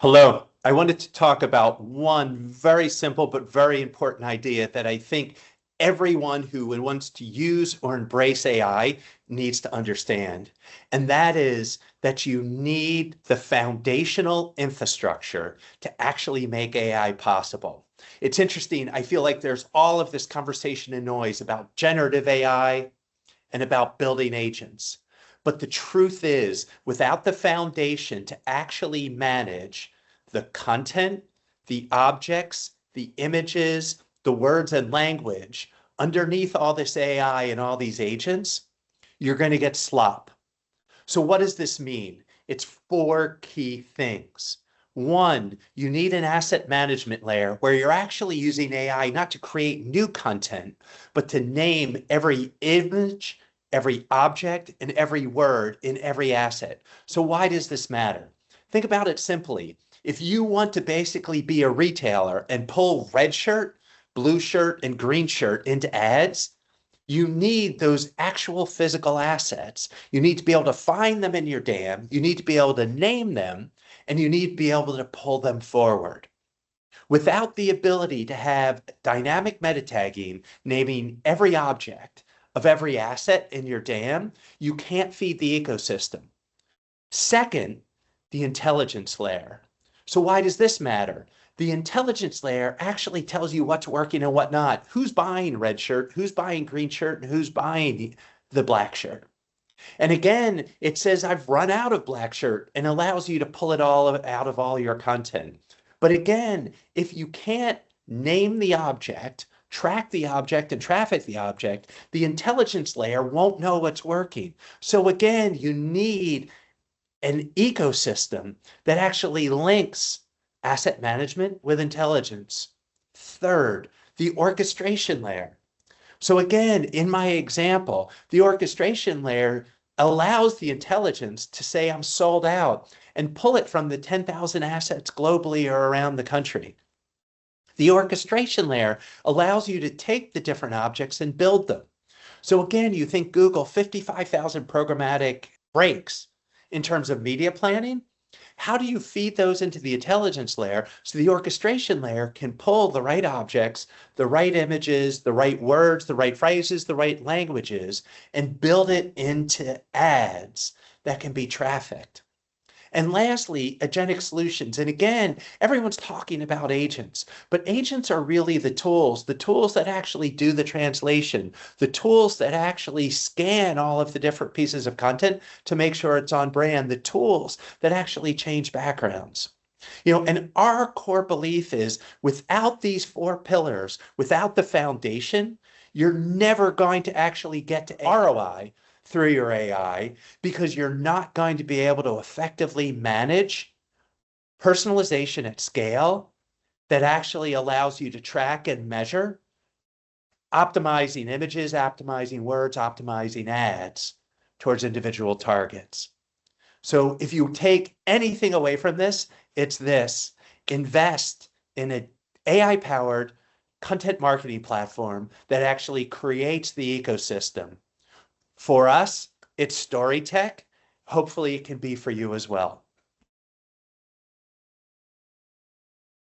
Hello. I wanted to talk about one very simple but very important idea that I think everyone who wants to use or embrace AI needs to understand. And that is that you need the foundational infrastructure to actually make AI possible. It's interesting. I feel like there's all of this conversation and noise about generative AI and about building agents. But the truth is, without the foundation to actually manage the content, the objects, the images, the words and language underneath all this AI and all these agents, you're going to get slop. So what does this mean? It's four key things. One, you need an asset management layer where you're actually using AI not to create new content, but to name every image, every object, and every word in every asset. So why does this matter? Think about it simply. If you want to basically be a retailer and pull red shirt, blue shirt, and green shirt into ads, you need those actual physical assets. You need to be able to find them in your DAM. You need to be able to name them, and you need to be able to pull them forward. Without the ability to have dynamic meta tagging, naming every object of every asset in your DAM, you can't feed the ecosystem. Second, the intelligence layer. So why does this matter? The intelligence layer actually tells you what's working and what not. Who's buying red shirt, who's buying green shirt, and who's buying the black shirt. And again, it says I've run out of black shirt and allows you to pull it all out of all your content. But again, if you can't name the object, track the object, and traffic the object, the intelligence layer won't know what's working. So again, you need an ecosystem that actually links asset management with intelligence. Third, the orchestration layer. So again, in my example, the orchestration layer allows the intelligence to say I'm sold out and pull it from the 10,000 assets globally or around the country. The orchestration layer allows you to take the different objects and build them. So again, you think Google 55,000 programmatic breaks in terms of media planning? How do you feed those into the intelligence layer so the orchestration layer can pull the right objects, the right images, the right words, the right phrases, the right languages, and build it into ads that can be trafficked? And lastly, agentic solutions. And again, everyone's talking about agents, but agents are really the tools that actually do the translation, the tools that actually scan all of the different pieces of content to make sure it's on brand, the tools that actually change backgrounds. And our core belief is without these four pillars, without the foundation, you're never going to actually get to ROI through your AI because you're not going to be able to effectively manage personalization at scale that actually allows you to track and measure optimizing images, optimizing words, optimizing ads towards individual targets. So if you take anything away from this, it's this: invest in an AI powered content marketing platform that actually creates the ecosystem. For us, it's StoryTech. Hopefully, it can be for you as well.